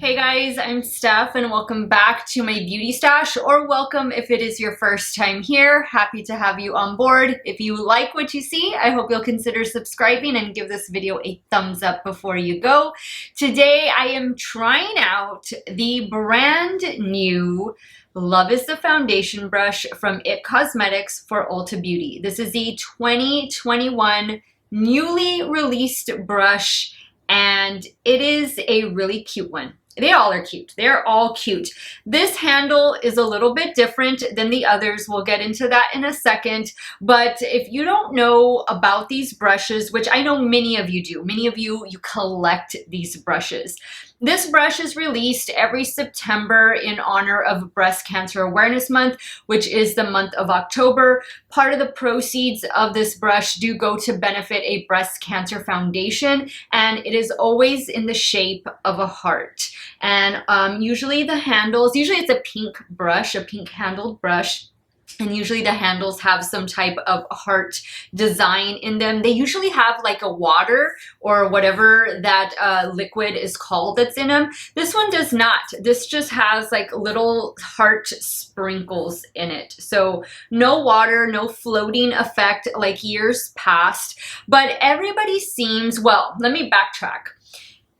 Hey guys, I'm Steph and welcome back to my beauty stash, or welcome if it is your first time here. Happy to have you on board. If you like what you see, I hope you'll consider subscribing and give this video a thumbs up before you go. Today I am trying out the brand new Love is the Foundation brush from IT Cosmetics for Ulta Beauty. This is the 2021 newly released brush, and it is a really cute one. They all are cute. They're all cute. This handle is a little bit different than the others. We'll get into that in a second. But if you don't know about these brushes, which I know many of you do, many of you collect these brushes. This brush is released every September in honor of Breast Cancer Awareness Month, which is the month of October. Part of the proceeds of this brush do go to benefit a breast cancer foundation, and it is always in the shape of a heart. And usually it's a pink brush, a pink handled brush. And usually the handles have some type of heart design in them. They usually have like a water or whatever that liquid is called that's in them. This one does not. This just has like little heart sprinkles in it. So no water, no floating effect like years past. But everybody seems, well, let me backtrack.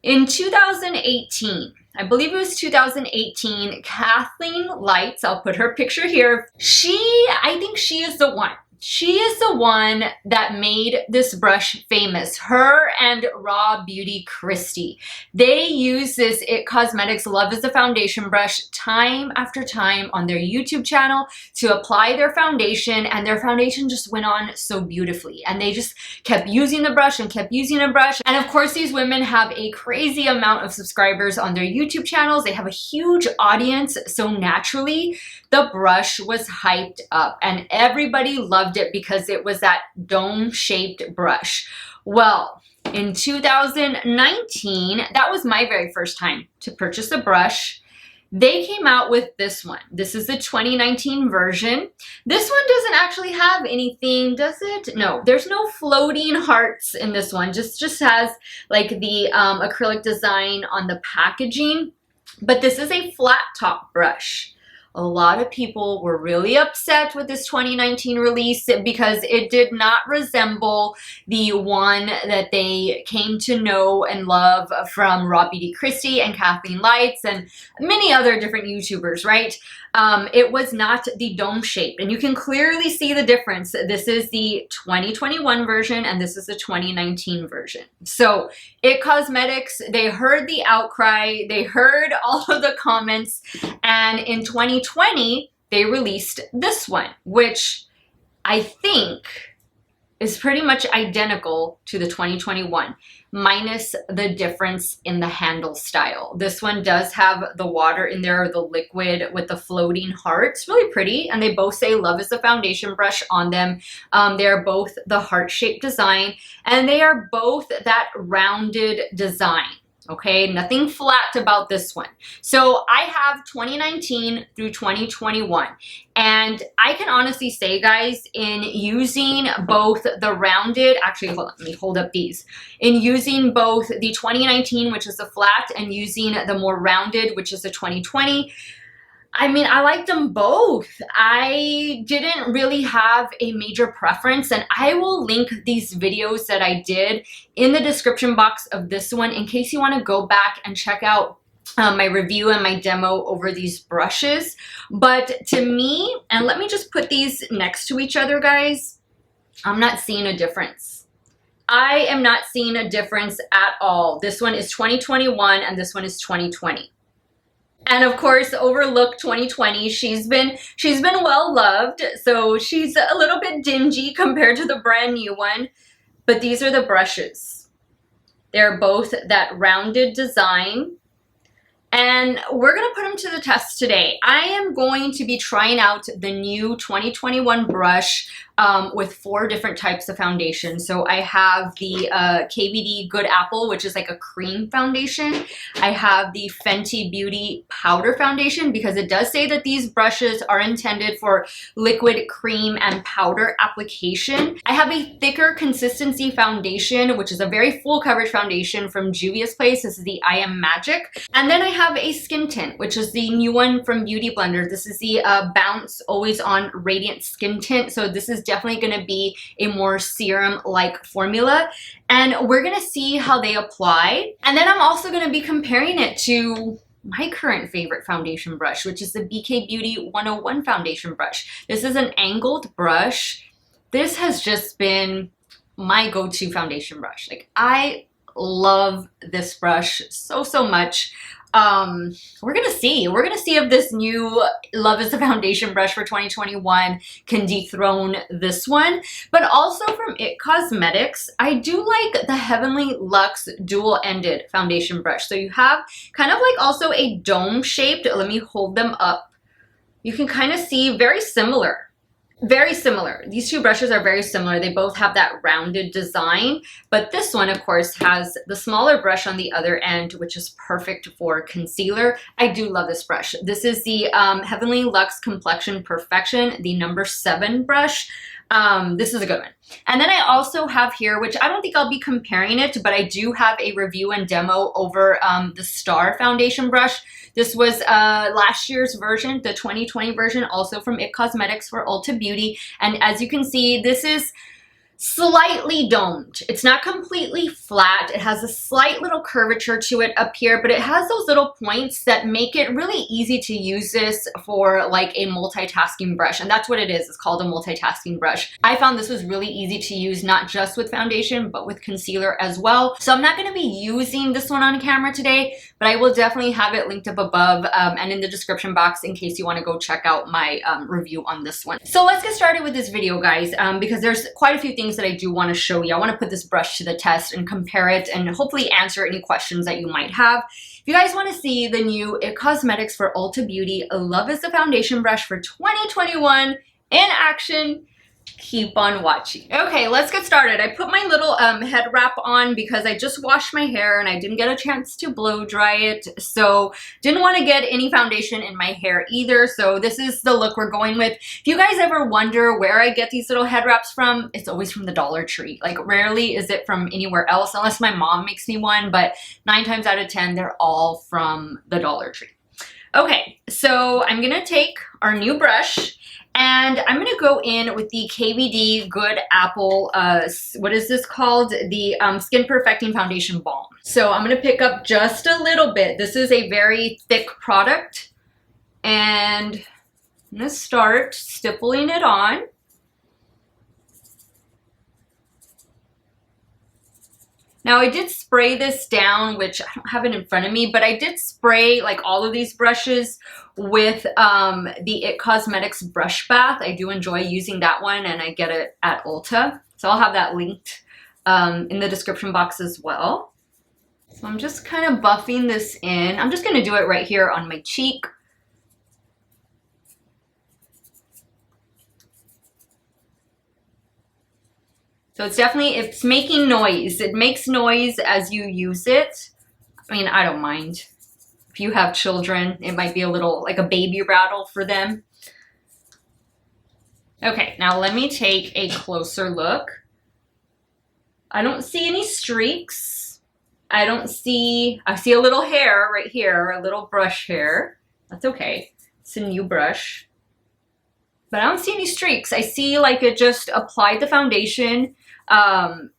In 2018, I believe it was 2018, Kathleen Lights, I'll put her picture here. I think she is the one. She is the one that made this brush famous. Her and Raw Beauty Christie. They use this IT Cosmetics Love is the Foundation brush time after time on their YouTube channel to apply their foundation, and their foundation just went on so beautifully. And they just kept using the brush and kept using the brush. And of course, these women have a crazy amount of subscribers on their YouTube channels. They have a huge audience. So naturally, the brush was hyped up and everybody loved it because it was that dome-shaped brush. Well, in 2019, that was my very first time to purchase a brush. They came out with this one. This is the 2019 version. This one doesn't actually have anything, does it? No, there's no floating hearts in this one. Just has like the acrylic design on the packaging. But this is a flat top brush. A lot of people were really upset with this 2019 release because it did not resemble the one that they came to know and love from Raw Beauty Christie and Kathleen Lights and many other different YouTubers, right? It was not the dome shape, and you can clearly see the difference. This is the 2021 version and this is the 2019 version. So IT Cosmetics, they heard the outcry, they heard all of the comments, and in 2020, they released this one, which I think is pretty much identical to the 2021, minus the difference in the handle style. This one does have the water in there, the liquid with the floating heart. It's really pretty, and they both say Love is the Foundation brush on them. They're both the heart-shaped design, and they are both that rounded design. Okay, nothing flat about this one. So I have 2019 through 2021. And I can honestly say, guys, in using both the rounded, actually, hold on, let me hold up these. In using both the 2019, which is the flat, and using the more rounded, which is the 2020, I mean, I liked them both. I didn't really have a major preference, and I will link these videos that I did in the description box of this one in case you want to go back and check out my review and my demo over these brushes. But to me, and let me just put these next to each other, guys, I'm not seeing a difference. I am not seeing a difference at all. This one is 2021 and this one is 2020. And of course, overlook 2020. She's been well loved, so she's a little bit dingy compared to the brand new one. But these are the brushes. They're both that rounded design. And we're going to put them to the test today. I am going to be trying out the new 2021 brush with 4 different types of foundation. So I have the KVD Good Apple, which is like a cream foundation. I have the Fenty Beauty Powder Foundation, because it does say that these brushes are intended for liquid, cream, and powder application. I have a thicker consistency foundation, which is a very full coverage foundation from Juvia's place. This is the I Am Magic. And then I have a skin tint, which is the new one from Beautyblender. This is the Bounce Always On Radiant Skin Tint. So this is definitely going to be a more serum-like formula. And we're going to see how they apply. And then I'm also going to be comparing it to my current favorite foundation brush, which is the BK Beauty 101 foundation brush. This is an angled brush. This has just been my go-to foundation brush. Like, I love this brush so much. We're gonna see if this new Love is the Foundation brush for 2021 can dethrone this one. But also from IT Cosmetics, I do like the Heavenly Luxe dual-ended foundation brush. So you have kind of like also a dome shaped, let me hold them up. You can kind of see very similar. Very similar. These two brushes are very similar. They both have that rounded design, but this one, of course, has the smaller brush on the other end, which is perfect for concealer. I do love this brush. This is the Heavenly Luxe Complexion Perfection, the number 7 brush. This is a good one. And then I also have here, which I don't think I'll be comparing it, but I do have a review and demo over the Star foundation brush. This was last year's version, the 2020 version, also from IT Cosmetics for Ulta Beauty. And as you can see, this is slightly domed. It's not completely flat. It has a slight little curvature to it up here, but it has those little points that make it really easy to use this for like a multitasking brush. And that's what it is. It's called a multitasking brush. I found this was really easy to use, not just with foundation, but with concealer as well. So I'm not going to be using this one on camera today, but I will definitely have it linked up above and in the description box in case you want to go check out my review on this one. So let's get started with this video, guys, because there's quite a few things that I do want to show you. I want to put this brush to the test and compare it and hopefully answer any questions that you might have. If you guys want to see the new IT Cosmetics for Ulta Beauty Love is the Foundation brush for 2021 in action, keep on watching. Okay, let's get started. I put my little head wrap on because I just washed my hair and I didn't get a chance to blow dry it, so didn't want to get any foundation in my hair either. So this is the look we're going with. If you guys ever wonder where I get these little head wraps from, it's always from the Dollar Tree. Like, rarely is it from anywhere else unless my mom makes me one, but 9 times out of 10 they're all from the Dollar Tree. Okay, so I'm gonna take our new brush and I'm going to go in with the KVD Good Apple, what is this called? The Skin Perfecting Foundation Balm. So I'm going to pick up just a little bit. This is a very thick product. And I'm going to start stippling it on. Now I did spray this down, which I don't have it in front of me, but I did spray like all of these brushes with the IT Cosmetics brush bath. I do enjoy using that one and I get it at Ulta. So I'll have that linked in the description box as well. So I'm just kind of buffing this in. I'm just gonna do it right here on my cheek. So it's definitely, it's making noise. It makes noise as you use it. I mean, I don't mind. If you have children, it might be a little like a baby rattle for them. Okay, now let me take a closer look. I don't see any streaks. I see a little hair right here, a little brush hair. That's okay. It's a new brush. But I don't see any streaks. I see like it just applied the foundation.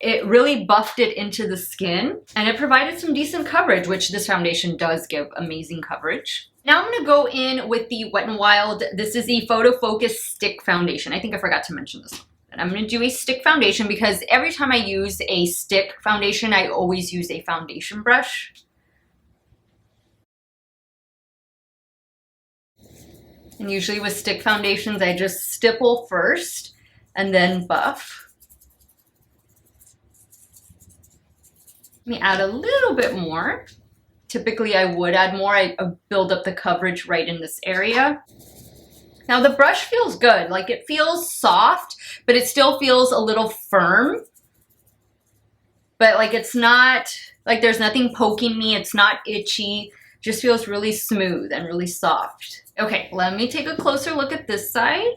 It really buffed it into the skin and it provided some decent coverage, which this foundation does give amazing coverage. Now I'm going to go in with the Wet n Wild. This is the Photo Focus Stick Foundation. I think I forgot to mention this one. And I'm going to do a stick foundation because every time I use a stick foundation, I always use a foundation brush. And usually with stick foundations, I just stipple first and then buff. Let me add a little bit more. Typically I would add more. I build up the coverage right in this area. Now the brush feels good. Like it feels soft, but it still feels a little firm. But like it's not, like there's nothing poking me. It's not itchy. Just feels really smooth and really soft. Okay, let me take a closer look at this side.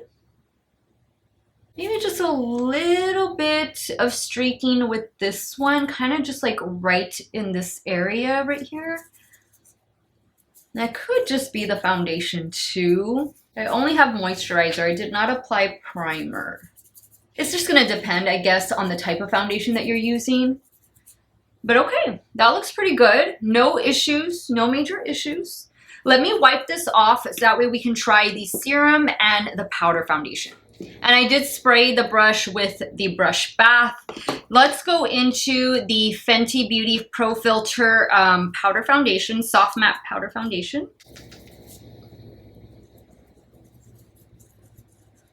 Maybe just a little bit of streaking with this one, kind of just like right in this area right here. That could just be the foundation too. I only have moisturizer. I did not apply primer. It's just gonna depend, I guess, on the type of foundation that you're using. But okay, that looks pretty good. No issues, no major issues. Let me wipe this off so that way we can try the serum and the powder foundation. And I did spray the brush with the brush bath. Let's go into the Fenty Beauty Pro Filt'r powder foundation, soft matte powder foundation.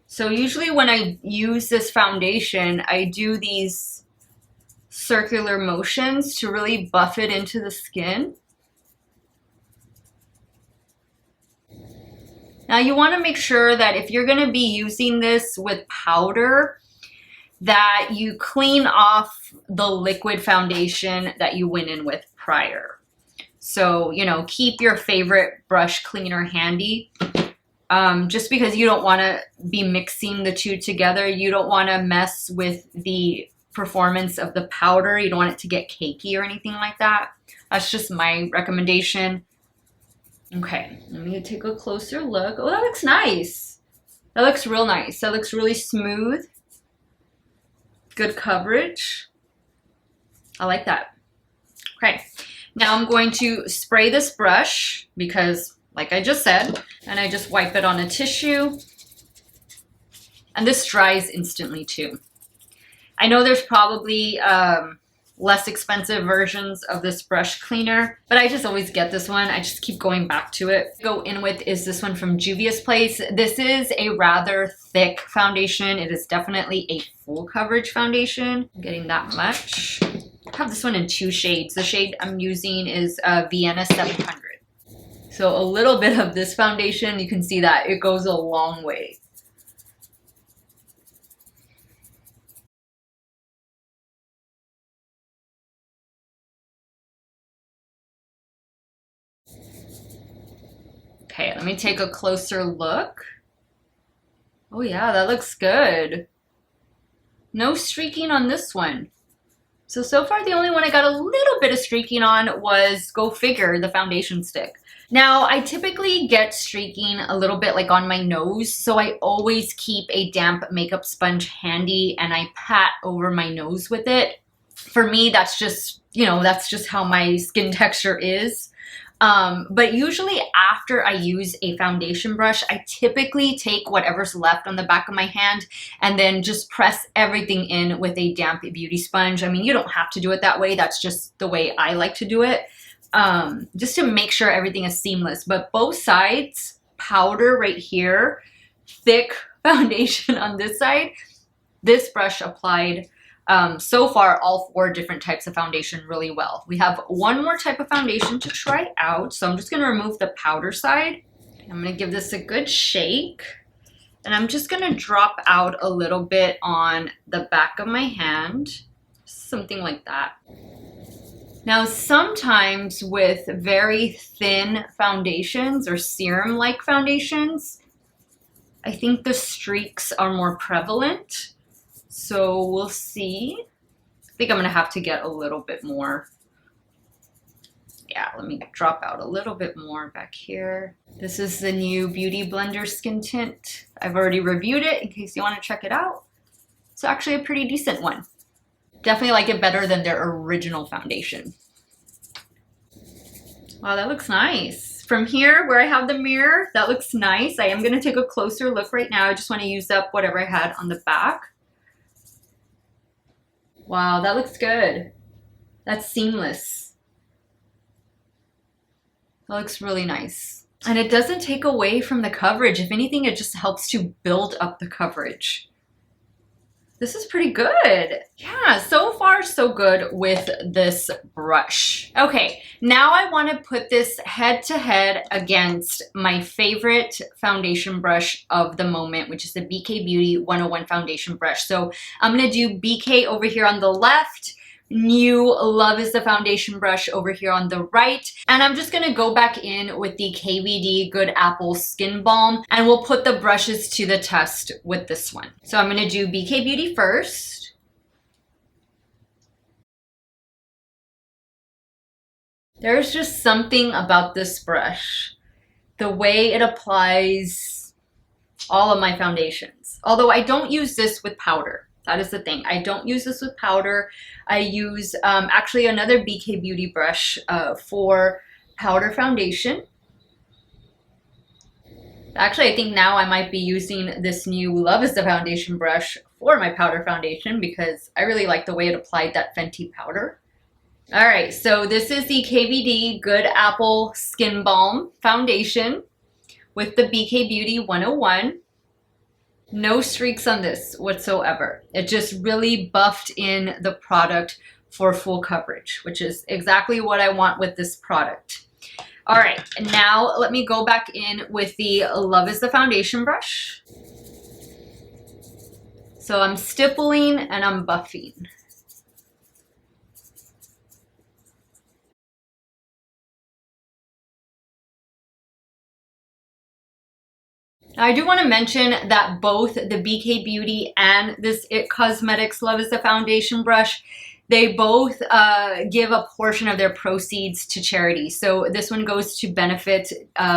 So usually when I use this foundation, I do these circular motions to really buff it into the skin. Now you want to make sure that if you're going to be using this with powder, that you clean off the liquid foundation that you went in with prior. So, you know, keep your favorite brush cleaner handy. Just because you don't want to be mixing the two together, you don't want to mess with the performance of the powder. You don't want it to get cakey or anything like that. That's just my recommendation. Okay, let me take a closer look. Oh, that looks nice. That looks real nice. That looks really smooth. Good coverage. I like that. Okay, now I'm going to spray this brush because, like I just said, and I just wipe it on a tissue. And this dries instantly too. I know there's probably less expensive versions of this brush cleaner, but I just always get this one. I just keep going back to it. Go in with is this one from Juvia's Place. This is a rather thick foundation. It is definitely a full coverage foundation. I'm getting that much. I have this one in 2 shades. The shade I'm using is Vienna 700. So a little bit of this foundation, you can see that it goes a long way. Okay, let me take a closer look. Oh yeah, that looks good. No streaking on this one. So far the only one I got a little bit of streaking on was, go figure, the foundation stick. Now, I typically get streaking a little bit like on my nose, so I always keep a damp makeup sponge handy and I pat over my nose with it. For me, that's just, you know, that's just how my skin texture is. But usually after I use a foundation brush, I typically take whatever's left on the back of my hand and then just press everything in with a damp beauty sponge. I mean, you don't have to do it that way. That's just the way I like to do it. Just to make sure everything is seamless. But both sides, powder right here, thick foundation on this side, this brush applied so far all 4 different types of foundation really well. We have one more type of foundation to try out. So I'm just going to remove the powder side. I'm going to give this a good shake. And I'm just going to drop out a little bit on the back of my hand. Something like that. Now, sometimes with very thin foundations or serum-like foundations, I think the streaks are more prevalent. So we'll see. I think I'm going to have to get a little bit more. Yeah, let me drop out a little bit more back here. This is the new beautyblender skin tint. I've already reviewed it in case you want to check it out. It's actually a pretty decent one. Definitely like it better than their original foundation. Wow, that looks nice. From here, where I have the mirror, that looks nice. I am going to take a closer look right now. I just want to use up whatever I had on the back. Wow, that looks good. That's seamless. That looks really nice. And it doesn't take away from the coverage. If anything, it just helps to build up the coverage. This is pretty good. Yeah, so far so good with this brush. Okay, now I want to put this head to head against my favorite foundation brush of the moment, which is the BK Beauty 101 foundation brush. So I'm going to do BK over here on the left, new Love is the foundation brush over here on the right. And I'm just gonna go back in with the KVD Good Apple Skin Balm, and we'll put the brushes to the test with this one. So I'm gonna do BK Beauty first. There's just something about this brush, the way it applies all of my foundations. Although I don't use this with powder. That is the thing. I don't use this with powder. I use actually another BK Beauty brush for powder foundation. Actually, I think now I might be using this new Love is the foundation brush for my powder foundation because I really like the way it applied that Fenty powder. All right, so this is the KVD Good Apple Skin Balm foundation with the BK Beauty 101. No streaks on this whatsoever. It just really buffed in the product for full coverage, which is exactly what I want with this product. All right, now let me go back in with the Love is the foundation brush. So I'm stippling and I'm buffing. I do want to mention that both the BK Beauty and this IT Cosmetics Love is the foundation brush, they both give a portion of their proceeds to charity. So this one goes to benefit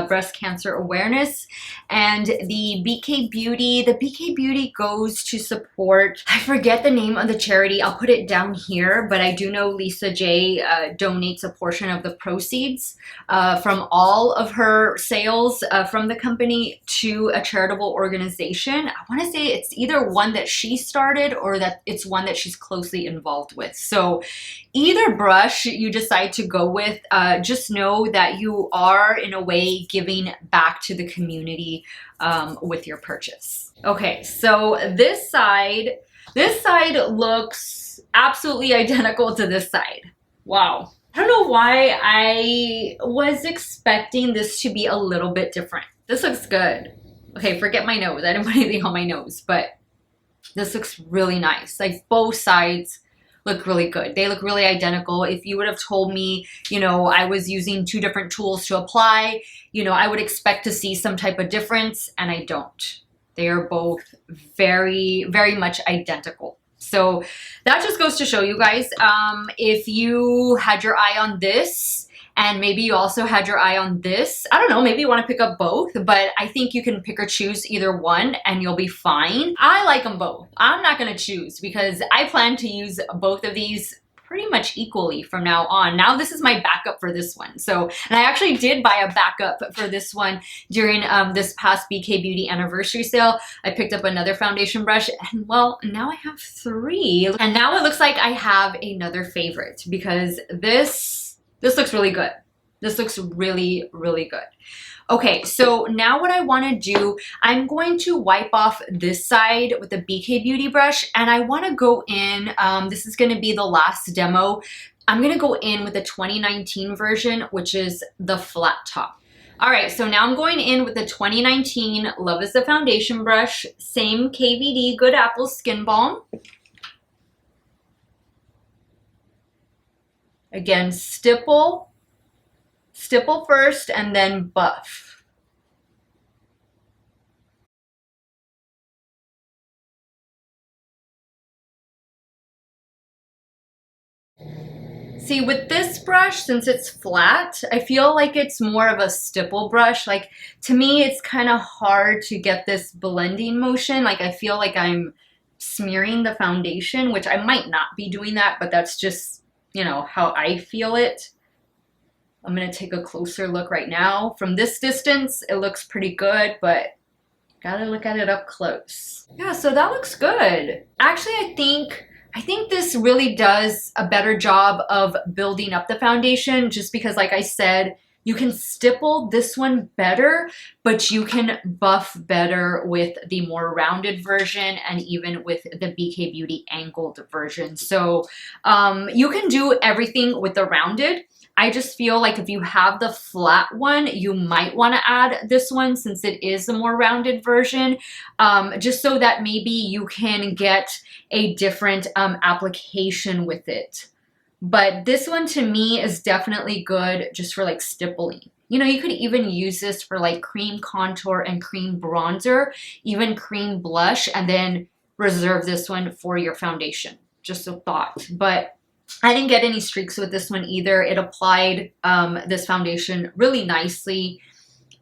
breast cancer awareness, and the BK Beauty goes to support, I forget the name of the charity, I'll put it down here, but I do know Lisa J donates a portion of the proceeds from all of her sales from the company to a charitable organization. I want to say it's either one that she started or that it's one that she's closely involved with. So either brush you decide to go with, just know that you are in a way giving back to the community with your purchase. Okay, so this side looks absolutely identical to this side. Wow. I don't know why I was expecting this to be a little bit different. This looks good. Okay, forget my nose. I didn't put anything on my nose, but this looks really nice. Like both sides look really good. They look really identical. If you would have told me, you know, I was using two different tools to apply, you know, I would expect to see some type of difference, and I don't. They are both very, very much identical. So that just goes to show you guys, if you had your eye on this, and maybe you also had your eye on this, I don't know, maybe you want to pick up both, but I think you can pick or choose either one and you'll be fine. I like them both. I'm not going to choose because I plan to use both of these pretty much equally from now on. Now this is my backup for this one. So, and I actually did buy a backup for this one during this past BK Beauty anniversary sale. I picked up another foundation brush, and well, now I have three. And now it looks like I have another favorite because this looks really good. This looks really, really good. Okay, so now what I want to do, I'm going to wipe off this side with the BK Beauty brush, and I want to go in, this is going to be the last demo. I'm going to go in with the 2019 version, which is the flat top. All right, so now I'm going in with the 2019 Love is the foundation brush, same KVD Good Apple Skin Balm. Again, stipple first and then buff. See, with this brush, since it's flat, I feel like it's more of a stipple brush. Like, to me, it's kind of hard to get this blending motion. Like, I feel like I'm smearing the foundation, which I might not be doing that, but that's just, you know, how I feel it. I'm going to take a closer look right now. From this distance, it looks pretty good, but gotta look at it up close. Yeah, so that looks good. Actually, I think this really does a better job of building up the foundation, just because, like I said, You can stipple this one better, but you can buff better with the more rounded version and even with the BK Beauty angled version. So you can do everything with the rounded. I just feel like if you have the flat one, you might want to add this one since it is the more rounded version, just so that maybe you can get a different application with it. But this one to me is definitely good just for like stippling. You know, you could even use this for like cream contour and cream bronzer, even cream blush, and then reserve this one for your foundation. Just a thought. But I didn't get any streaks with this one either. It applied this foundation really nicely.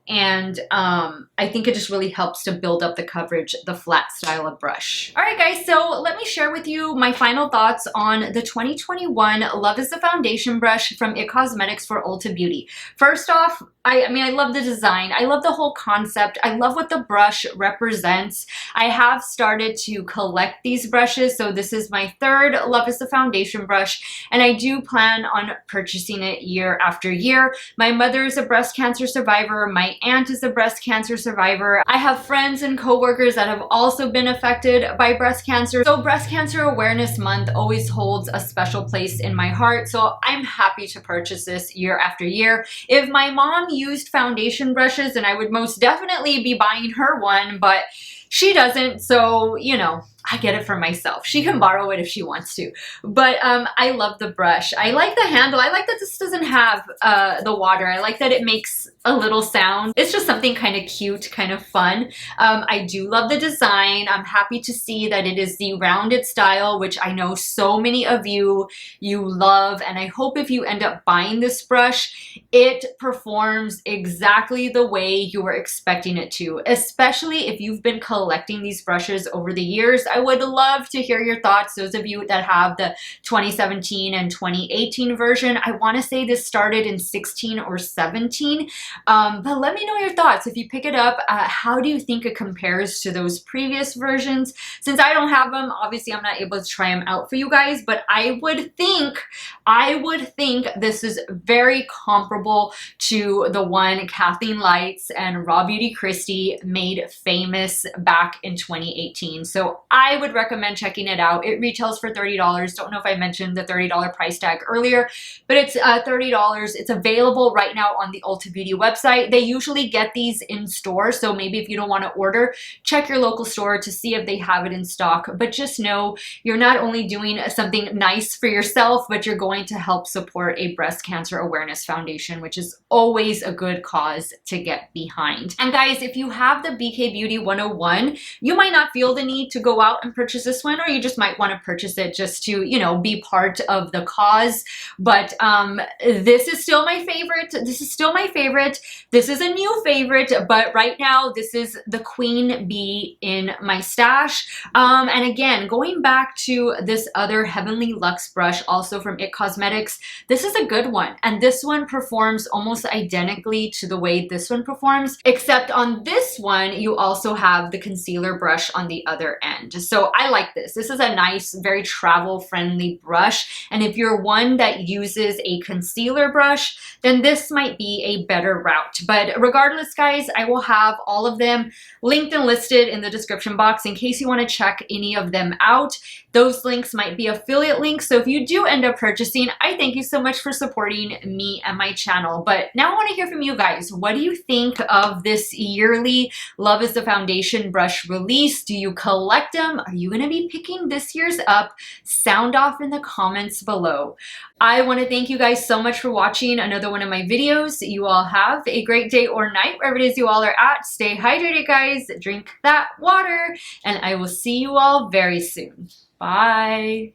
And I think it just really helps to build up the coverage, the flat style of brush. All right, guys, so let me share with you my final thoughts on the 2021 Love is the Foundation brush from IT Cosmetics for Ulta Beauty. First off, I mean, I love the design. I love the whole concept. I love what the brush represents. I have started to collect these brushes. So this is my third Love is the Foundation brush, and I do plan on purchasing it year after year. My mother is a breast cancer survivor. My aunt is a breast cancer survivor. I have friends and coworkers that have also been affected by breast cancer. So Breast Cancer Awareness Month always holds a special place in my heart. So I'm happy to purchase this year after year. If my mom used foundation brushes, and I would most definitely be buying her one, but she doesn't, so you know, I get it for myself. She can borrow it if she wants to. But I love the brush. I like the handle. I like that this doesn't have the water. I like that it makes a little sound. It's just something kind of cute, kind of fun. I do love the design. I'm happy to see that it is the rounded style, which I know so many of you love. And I hope if you end up buying this brush, it performs exactly the way you were expecting it to, especially if you've been collecting these brushes over the years. I would love to hear your thoughts. Those of you that have the 2017 and 2018 version, I want to say this started in 16 or 17. But let me know your thoughts. If you pick it up, how do you think it compares to those previous versions? Since I don't have them, obviously I'm not able to try them out for you guys, but I would think this is very comparable to the one Kathleen Lights and Raw Beauty Christie made famous back in 2018. So I would recommend checking it out. It retails for $30. Don't know if I mentioned the $30 price tag earlier, but it's $30. It's available right now on the Ulta Beauty website. They usually get these in store, so maybe if you don't want to order, check your local store to see if they have it in stock. But just know you're not only doing something nice for yourself, but you're going to help support a breast cancer awareness foundation, which is always a good cause to get behind. And guys, if you have the BK Beauty 101, you might not feel the need to go out and purchase this one, or you just might want to purchase it just to, you know, be part of the cause. But this is still my favorite. This is still my favorite. This is a new favorite, but right now this is the queen bee in my stash. And again, going back to this other Heavenly Luxe brush, also from IT Cosmetics, this is a good one. And this one performs almost identically to the way this one performs, except on this one, you also have the concealer brush on the other end. So I like this. This is a nice, very travel-friendly brush. And if you're one that uses a concealer brush, then this might be a better route. But regardless, guys, I will have all of them linked and listed in the description box in case you want to check any of them out. Those links might be affiliate links. So if you do end up purchasing, I thank you so much for supporting me and my channel. But now I want to hear from you guys. What do you think of this yearly Love is the Foundation brush release? Do you collect them? Are you going to be picking this year's up? Sound off in the comments below. I want to thank you guys so much for watching another one of my videos. You all have a great day or night, wherever it is you all are at. Stay hydrated, guys. Drink that water, and I will see you all very soon. Bye.